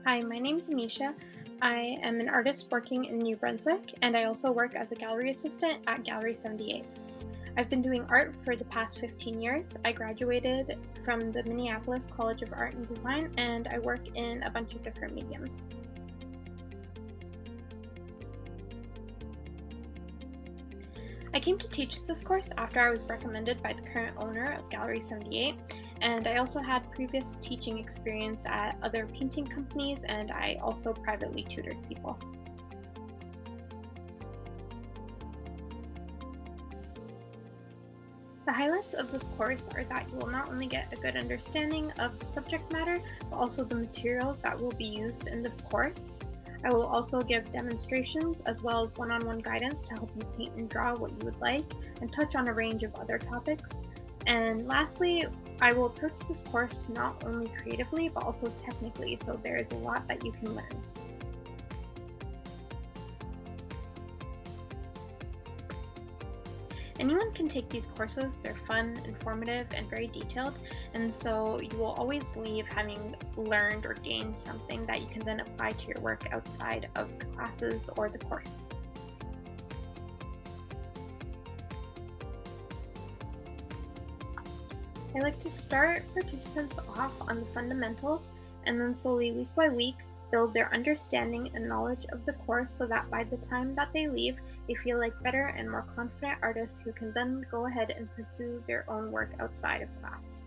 Hi, my name is Ameesha. I am an artist working in New Brunswick, and I also work as a gallery assistant at Gallery 78. I've been doing art for the past 15 years. I graduated from the Minneapolis College of Art and Design, and I work in a bunch of different mediums. I came to teach this course after I was recommended by the current owner of Gallery 78, and I also had previous teaching experience at other painting companies, and I also privately tutored people. The highlights of this course are that you will not only get a good understanding of the subject matter, but also the materials that will be used in this course. I will also give demonstrations as well as one-on-one guidance to help you paint and draw what you would like and touch on a range of other topics. And lastly, I will approach this course not only creatively but also technically, so there is a lot that you can learn. Anyone can take these courses. They're fun, informative, and very detailed, and so you will always leave having learned or gained something that you can then apply to your work outside of the classes or the course. I like to start participants off on the fundamentals and then slowly, week by week, build their understanding and knowledge of the course so that by the time that they leave, they feel like better and more confident artists who can then go ahead and pursue their own work outside of class.